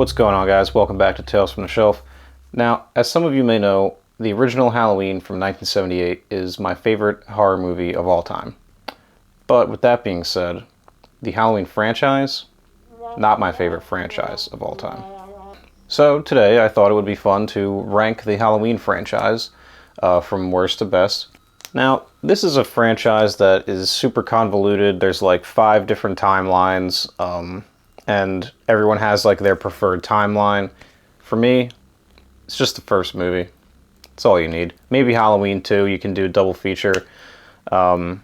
What's going on, guys? Welcome back to Tales from the Shelf. Now, as some of you may know, the original Halloween from 1978 is my favorite horror movie of all time. But with that being said, the Halloween franchise, not my favorite franchise of all time. So today I thought it would be fun to rank the Halloween franchise from worst to best. Now, this is a franchise that is super convoluted. There's like 5 different timelines, and everyone has like their preferred timeline. For me, it's just the first movie. That's all you need. Maybe Halloween 2, you can do a double feature. But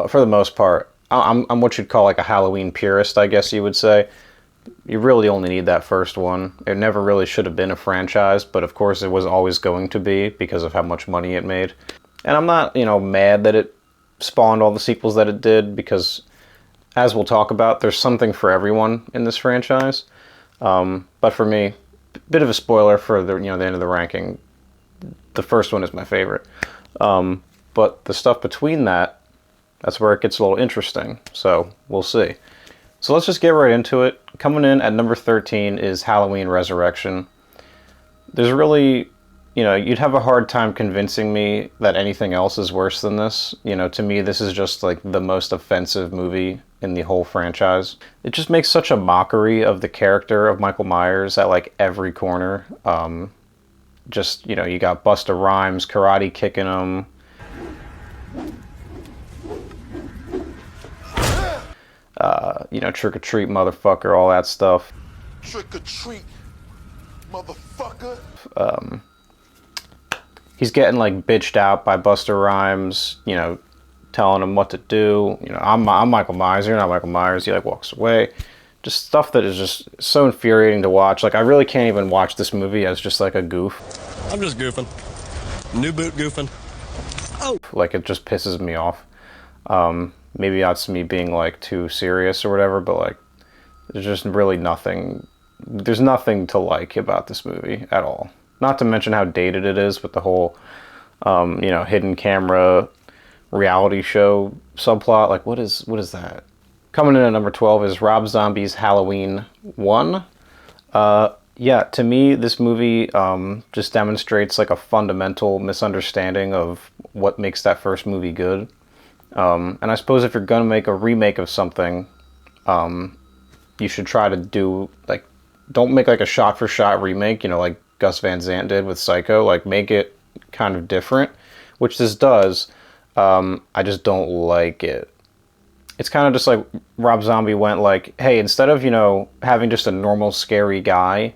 for the most part, I'm what you'd call like a Halloween purist, I guess you would say. You really only need that first one. It never really should have been a franchise, but of course it was always going to be because of how much money it made. And I'm not, mad that it spawned all the sequels that it did, because as we'll talk about, there's something for everyone in this franchise. But for me, bit of a spoiler for the end of the ranking. The first one is my favorite. But the stuff between that's where it gets a little interesting. So we'll see. So let's just get right into it. Coming in at number 13 is Halloween Resurrection. There's really, you'd have a hard time convincing me that anything else is worse than this. To me, this is just like the most offensive movie in the whole franchise. It just makes such a mockery of the character of Michael Myers at like every corner. You got Busta Rhymes karate kicking him. Trick or treat, motherfucker, all that stuff. Trick or treat, motherfucker. He's getting like bitched out by Busta Rhymes, telling him what to do. I'm Michael Myers, you're not Michael Myers. He like walks away. Just stuff that is just so infuriating to watch. Like, I really can't even watch this movie as just like a goof. I'm just goofing. New boot goofing. Oh! Like, it just pisses me off. Maybe that's me being like too serious or whatever, but like, there's just really nothing. There's nothing to like about this movie at all. Not to mention how dated it is with the whole, hidden camera reality show subplot. Like, what is that? Coming in at number 12 is Rob Zombie's Halloween 1. Yeah, to me, this movie just demonstrates like a fundamental misunderstanding of what makes that first movie good. And I suppose if you're gonna make a remake of something, you should try to do like, don't make like a shot-for-shot remake, like Gus Van Sant did with Psycho. Like, make it kind of different, which this does. I just don't like it. It's kind of just like Rob Zombie went like, hey, instead of, having just a normal scary guy,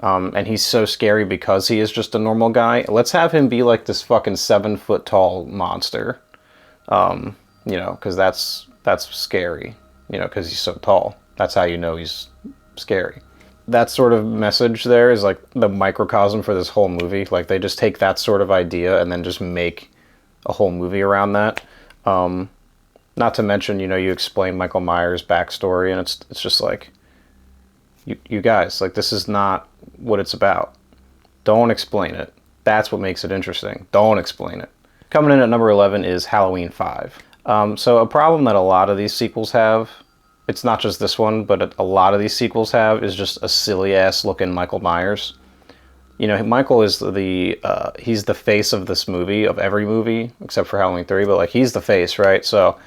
and he's so scary because he is just a normal guy, let's have him be like this fucking 7-foot tall monster. Because that's scary, because he's so tall. That's how you know he's scary. That sort of message there is like the microcosm for this whole movie. Like, they just take that sort of idea and then just make a whole movie around that. Not to mention, you explain Michael Myers' backstory, and it's just like, you guys, like, this is not what it's about. Don't explain it. That's what makes it interesting. Don't explain it. Coming in at number 11 is Halloween 5. So a problem that a lot of these sequels have, it's not just this one, but a lot of these sequels have, is just a silly-ass looking Michael Myers. Michael is he's the face of this movie, of every movie, except for Halloween 3, but like, he's the face, right? So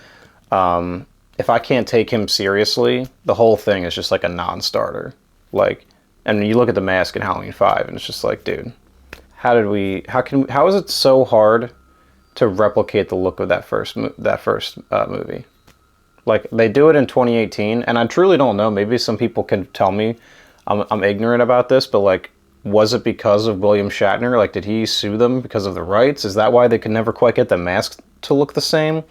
if I can't take him seriously, the whole thing is just like a non-starter. Like, and you look at the mask in Halloween 5, and it's just like, dude, how is it so hard to replicate the look of that first movie? Like, they do it in 2018, and I truly don't know. Maybe some people can tell me I'm ignorant about this, but like, was it because of William Shatner? Like, did he sue them because of the rights? Is that why they could never quite get the mask to look the same?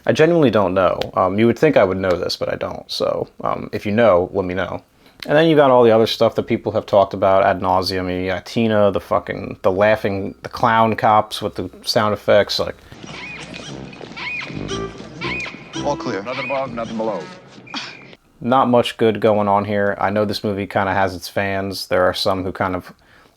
I genuinely don't know. You would think I would know this, but I don't. So if you know, let me know. And then you got all the other stuff that people have talked about ad nauseum. You got Tina, the clown cops with the sound effects, like. All clear. Nothing above, nothing below. Not much good going on here. I know this movie kind of has its fans. There are some who kind of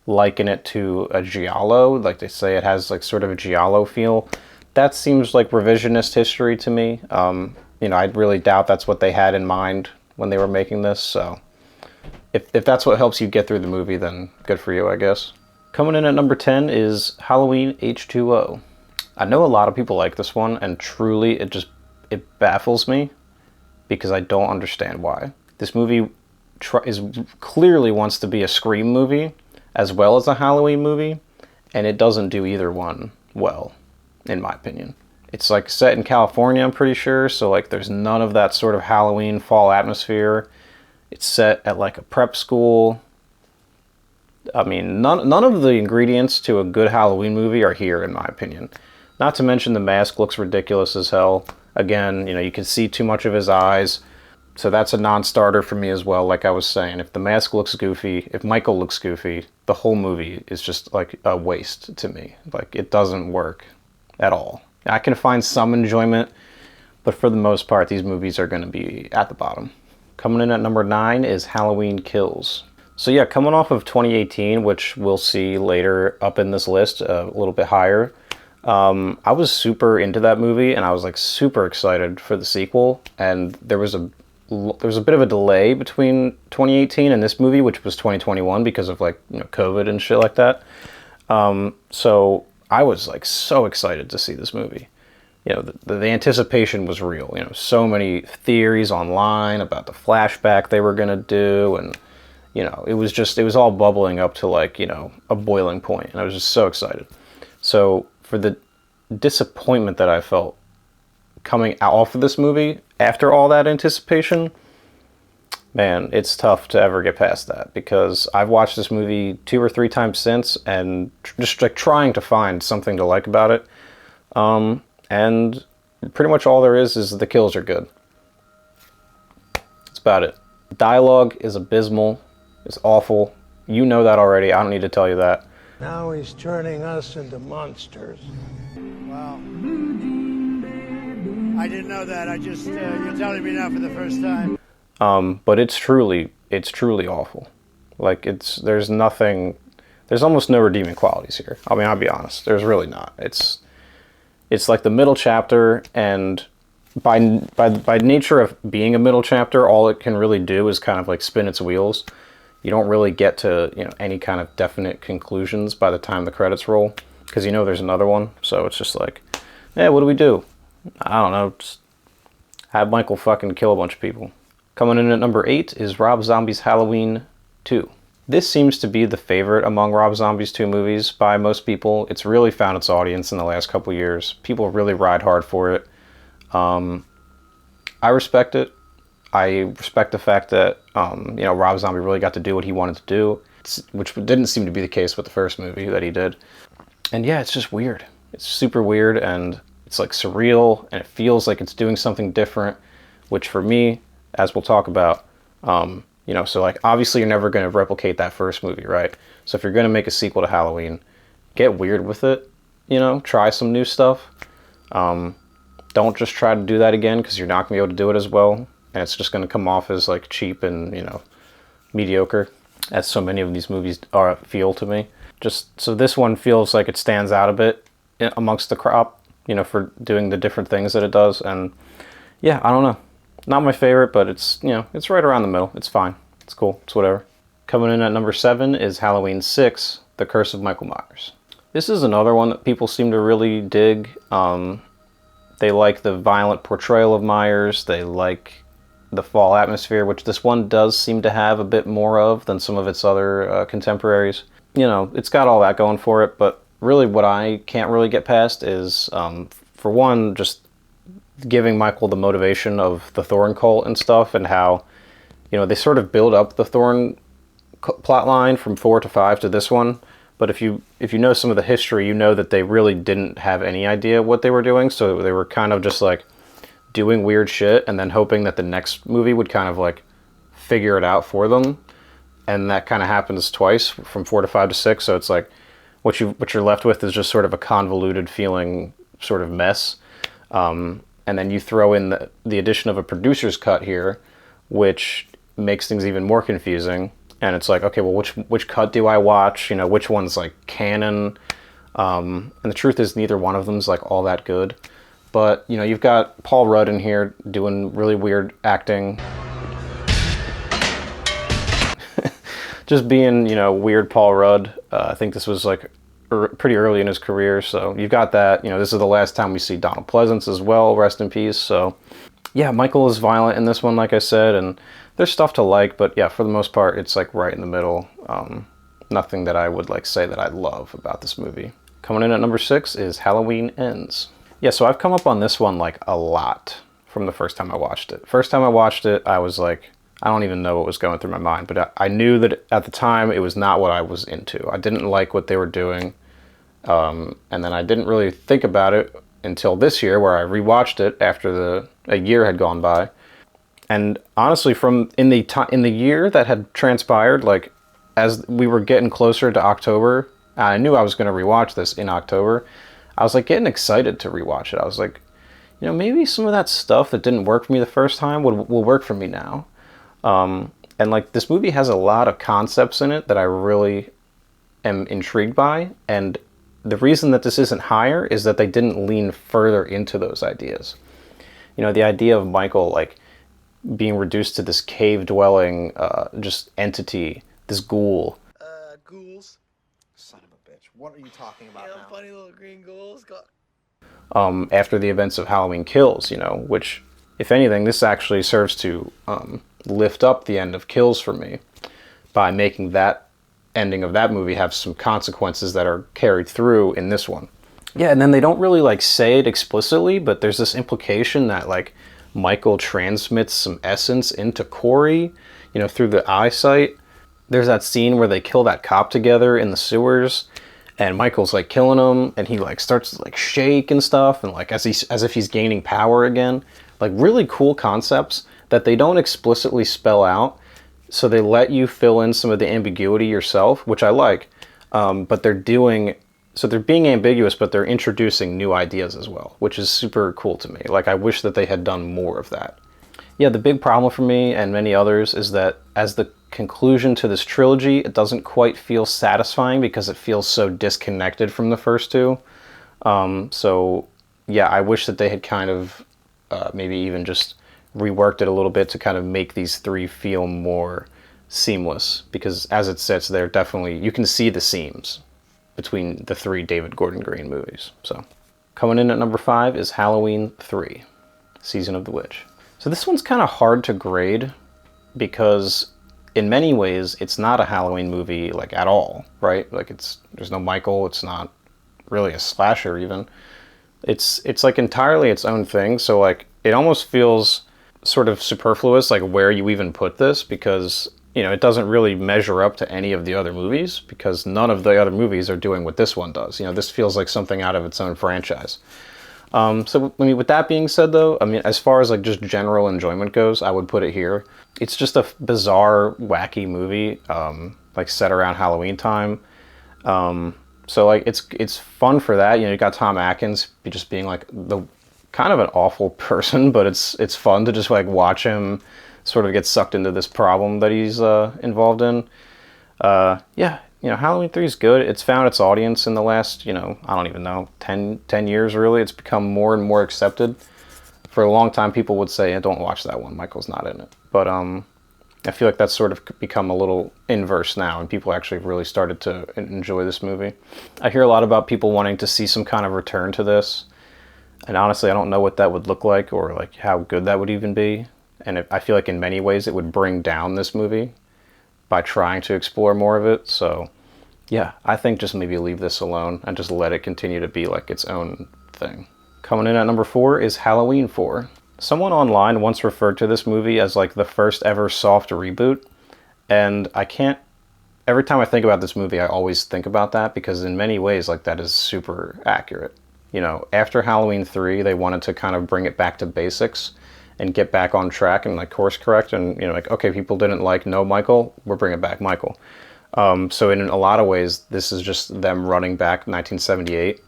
liken it to a giallo. Like, they say it has like sort of a giallo feel. That seems like revisionist history to me. I really doubt that's what they had in mind when they were making this. So If that's what helps you get through the movie, then good for you, I guess. Coming in at number 10 is Halloween H2O. I know a lot of people like this one, and truly it baffles me because I don't understand why. This movie clearly wants to be a Scream movie as well as a Halloween movie, and it doesn't do either one well, in my opinion. It's like set in California, I'm pretty sure, so like there's none of that sort of Halloween fall atmosphere. It's set at like a prep school. I mean, none of the ingredients to a good Halloween movie are here, in my opinion. Not to mention the mask looks ridiculous as hell. Again, you can see too much of his eyes. So that's a non-starter for me as well. Like I was saying, if the mask looks goofy, if Michael looks goofy, the whole movie is just like a waste to me. Like, it doesn't work at all. I can find some enjoyment, but for the most part, these movies are going to be at the bottom. Coming in at number 9 is Halloween Kills. So yeah, coming off of 2018, which we'll see later up in this list, a little bit higher, I was super into that movie, and I was like super excited for the sequel. And there was a bit of a delay between 2018 and this movie, which was 2021 because of like COVID and shit like that. So I was like so excited to see this movie. The anticipation was real. So many theories online about the flashback they were gonna do, and it was all bubbling up to like a boiling point, and I was just so excited. So for the disappointment that I felt coming off of this movie after all that anticipation, man, it's tough to ever get past that, because I've watched this movie 2 or 3 times since, and just like trying to find something to like about it. And pretty much all there is the kills are good. That's about it. Dialogue is abysmal. It's awful. You know that already. I don't need to tell you that. Now he's turning us into monsters. Wow. I didn't know that. You're telling me now for the first time. But it's truly awful. Like, there's almost no redeeming qualities here. I mean, I'll be honest. There's really not. It's like the middle chapter, and by nature of being a middle chapter, all it can really do is kind of like spin its wheels. You don't really get to any kind of definite conclusions by the time the credits roll, because there's another one. So it's just like, what do we do? I don't know. Just have Michael fucking kill a bunch of people. Coming in at number 8 is Rob Zombie's Halloween 2. This seems to be the favorite among Rob Zombie's 2 movies by most people. It's really found its audience in the last couple years. People really ride hard for it. I respect it. I respect the fact that Rob Zombie really got to do what he wanted to do, which didn't seem to be the case with the first movie that he did. And yeah, it's just weird. It's super weird, and it's like surreal, and it feels like it's doing something different, which for me, as we'll talk about, so like obviously you're never going to replicate that first movie, right? So if you're going to make a sequel to Halloween, get weird with it, try some new stuff. Don't just try to do that again, because you're not going to be able to do it as well, and it's just going to come off as like cheap and mediocre, as so many of these movies feel to me. Just so this one feels like it stands out a bit amongst the crop, for doing the different things that it does. And yeah, I don't know. Not my favorite, but it's right around the middle. It's fine. It's cool. It's whatever. Coming in at number 7 is Halloween 6, The Curse of Michael Myers. This is another one that people seem to really dig. They like the violent portrayal of Myers. They like the fall atmosphere, which this one does seem to have a bit more of than some of its other contemporaries. It's got all that going for it, but really what I can't really get past is, for one, just giving Michael the motivation of the Thorn cult and stuff, and how, they sort of build up the Thorn plot line from 4 to 5 to this one. But if you know some of the history, that they really didn't have any idea what they were doing, so they were kind of just like doing weird shit and then hoping that the next movie would kind of like figure it out for them. And that kind of happens twice, from 4 to 5 to 6. So it's like what you're left with is just sort of a convoluted feeling sort of mess. And then you throw in the addition of a producer's cut here, which makes things even more confusing. And it's like, okay, well, which cut do I watch? Which one's like canon? And the truth is, neither one of them's like all that good. But you've got Paul Rudd in here doing really weird acting. just being, you know, weird Paul Rudd. I think this was like pretty early in his career, so you've got that. You know, this is the last time we see Donald Pleasance as well, rest in peace. So yeah, Michael is violent in this one, like I said, and there's stuff to like, but yeah, for the most part, it's like right in the middle. Nothing that I would like say that I love about this movie. Coming in at number 6 is Halloween Ends. Yeah, so I've come up on this one like a lot from the first time I watched it. First time I watched it, I was like, I don't even know what was going through my mind, but I knew that at the time it was not what I was into. I didn't like what they were doing, and then I didn't really think about it until this year, where I rewatched it after a year had gone by. And honestly, from in the year that had transpired, like as we were getting closer to October, I knew I was going to rewatch this in October. I was like getting excited to rewatch it. I was like, you know, maybe some of that stuff that didn't work for me the first time will work for me now. And like this movie has a lot of concepts in it that I really am intrigued by. And the reason that this isn't higher is that they didn't lean further into those ideas. You know, the idea of Michael like being reduced to this cave dwelling just entity, this ghoul. Ghouls. Son of a bitch. What are you talking about now? Funny little green ghouls. After the events of Halloween Kills, you know, which, if anything, this actually serves to lift up the end of Kills for me by making that ending of that movie have some consequences that are carried through in this one. Yeah, and then they don't really like say it explicitly, but there's this implication that like Michael transmits some essence into Corey, you know, through the eyesight. There's that scene where they kill that cop together in the sewers, and Michael's like killing him, and he like starts to like shake and stuff, and like as if he's gaining power again. Like really cool concepts that they don't explicitly spell out, so they let you fill in some of the ambiguity yourself, which I like. But they're being ambiguous, but they're introducing new ideas as well, which is super cool to me. Like I wish that they had done more of that. Yeah, the big problem for me and many others is that as the conclusion to this trilogy, it doesn't quite feel satisfying because it feels so disconnected from the first two. So yeah, I wish that they had kind of maybe even just reworked it a little bit to kind of make these three feel more seamless, because as it sits, they're definitely, you can see the seams between the three David Gordon Green movies. So coming in at number 5 is Halloween 3, Season of the Witch. So this one's kind of hard to grade because in many ways it's not a Halloween movie like at all, right? Like there's no Michael, it's not really a slasher even. It's like entirely its own thing, so like it almost feels sort of superfluous like where you even put this, because you know, it doesn't really measure up to any of the other movies because none of the other movies are doing what this one does. You know, this feels like something out of its own franchise. So, I mean, with that being said, though, I mean, as far as like just general enjoyment goes, I would put it here. It's just a bizarre, wacky movie, like set around Halloween time. So, like, it's fun for that. You know, you got Tom Atkins just being like the kind of an awful person, but it's fun to just like watch him sort of get sucked into this problem that he's involved in. Yeah, you know, Halloween 3 is good. It's found its audience in the last, you know, I don't even know, 10 years really. It's become more and more accepted. For a long time, people would say, don't watch that one, Michael's not in it. But I feel like that's sort of become a little inverse now, and people actually really started to enjoy this movie. I hear a lot about people wanting to see some kind of return to this. And honestly, I don't know what that would look like or like how good that would even be. And I feel like in many ways it would bring down this movie by trying to explore more of it. So yeah, I think just maybe leave this alone and just let it continue to be like its own thing. Coming in at number 4 is Halloween 4. Someone online once referred to this movie as like the first ever soft reboot. And every time I think about this movie, I always think about that because in many ways like that is super accurate. You know, after Halloween 3, they wanted to kind of bring it back to basics and get back on track and like course correct, and you know, like, okay, people didn't like No Michael, we're bringing back Michael. So in a lot of ways, this is just them running back 1978,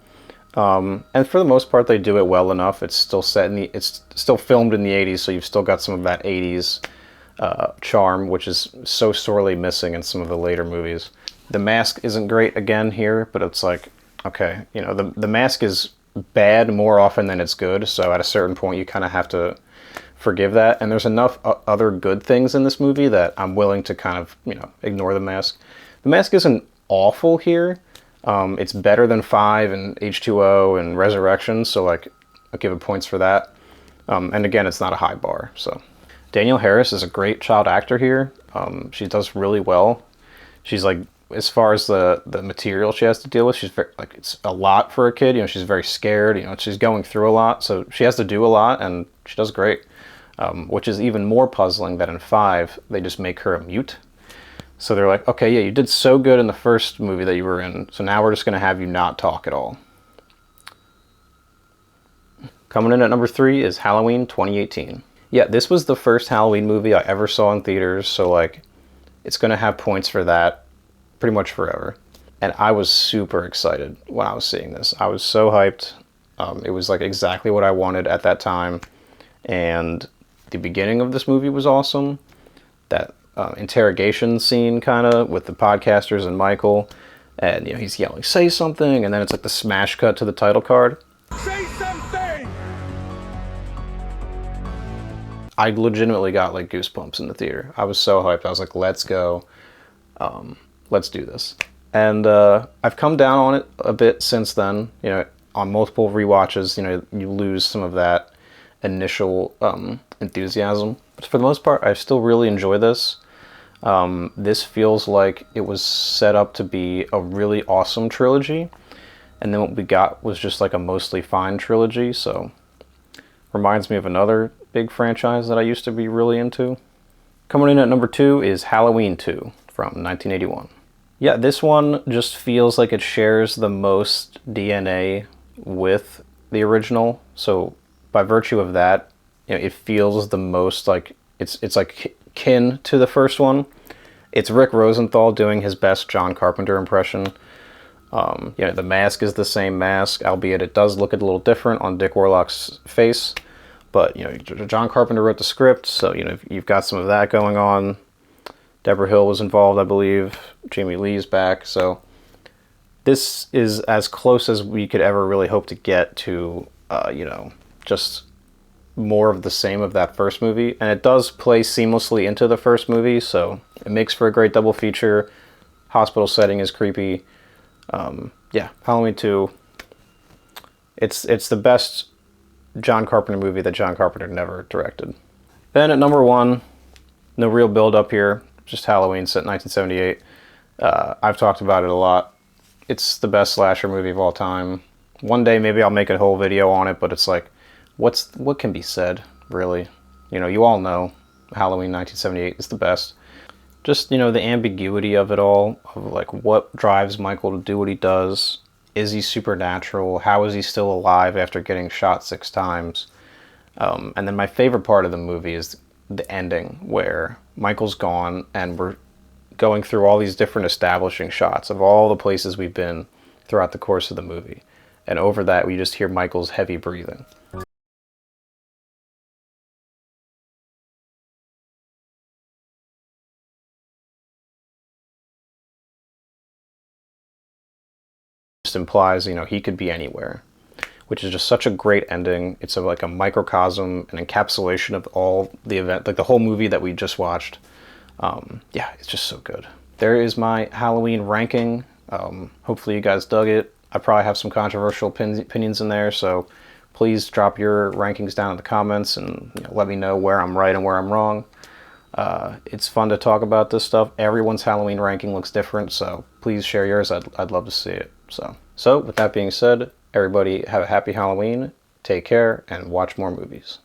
and for the most part, they do it well enough. It's still it's still filmed in the 80s, so you've still got some of that 80s charm, which is so sorely missing in some of the later movies. The mask isn't great again here, but it's like, okay, you know, the mask is bad more often than it's good, so at a certain point, you kind of have to forgive that. And there's enough other good things in this movie that I'm willing to kind of, ignore the mask. The mask isn't awful here. It's better than 5 and H2O and Resurrection, so like I'll give it points for that. And again, it's not a high bar. So Danielle Harris is a great child actor here. She does really well. She's like, as far as the material she has to deal with, she's very, like, it's a lot for a kid. She's very scared. She's going through a lot, so she has to do a lot, and she does great. Which is even more puzzling that in 5 they just make her a mute. So they're like, okay, yeah, you did so good in the first movie that you were in, so now we're just going to have you not talk at all. Coming in at number 3 is Halloween 2018. Yeah, this was the first Halloween movie I ever saw in theaters, so like, it's going to have points for that pretty much forever. And I was super excited when I was seeing this. I was so hyped. It was like exactly what I wanted at that time. And the beginning of this movie was awesome. That interrogation scene kind of with the podcasters and Michael. And he's yelling, say something. And then it's like the smash cut to the title card. Say something! I legitimately got like goosebumps in the theater. I was so hyped. I was like, let's go. Let's do this. And I've come down on it a bit since then. On multiple rewatches, you lose some of that initial enthusiasm. But for the most part, I still really enjoy this. This feels like it was set up to be a really awesome trilogy. And then what we got was just like a mostly fine trilogy. So reminds me of another big franchise that I used to be really into. Coming in at number 2 is Halloween 2 from 1981. Yeah, this one just feels like it shares the most DNA with the original. So by virtue of that, it feels the most like it's like kin to the first one. It's Rick Rosenthal doing his best John Carpenter impression. The mask is the same mask, albeit it does look a little different on Dick Warlock's face. But John Carpenter wrote the script, so you've got some of that going on. Deborah Hill was involved, I believe. Jamie Lee's back. So this is as close as we could ever really hope to get to, just more of the same of that first movie. And it does play seamlessly into the first movie, so it makes for a great double feature. Hospital setting is creepy. Halloween 2. It's the best John Carpenter movie that John Carpenter never directed. Then at number 1, no real build up here. Just Halloween set in 1978. I've talked about it a lot. It's the best slasher movie of all time. One day maybe I'll make a whole video on it, but it's like, what can be said, really? You all know Halloween 1978 is the best. Just, the ambiguity of it all, of like what drives Michael to do what he does. Is he supernatural? How is he still alive after getting shot 6 times? And then my favorite part of the movie is the ending, where Michael's gone and we're going through all these different establishing shots of all the places we've been throughout the course of the movie. And over that, we just hear Michael's heavy breathing. Just implies, he could be anywhere, which is just such a great ending. It's like a microcosm, an encapsulation of all the event, like the whole movie that we just watched. It's just so good. There is my Halloween ranking. Hopefully you guys dug it. I probably have some controversial opinions in there, so please drop your rankings down in the comments and let me know where I'm right and where I'm wrong. It's fun to talk about this stuff. Everyone's Halloween ranking looks different, so please share yours. I'd love to see it. So with that being said, everybody have a happy Halloween, take care, and watch more movies.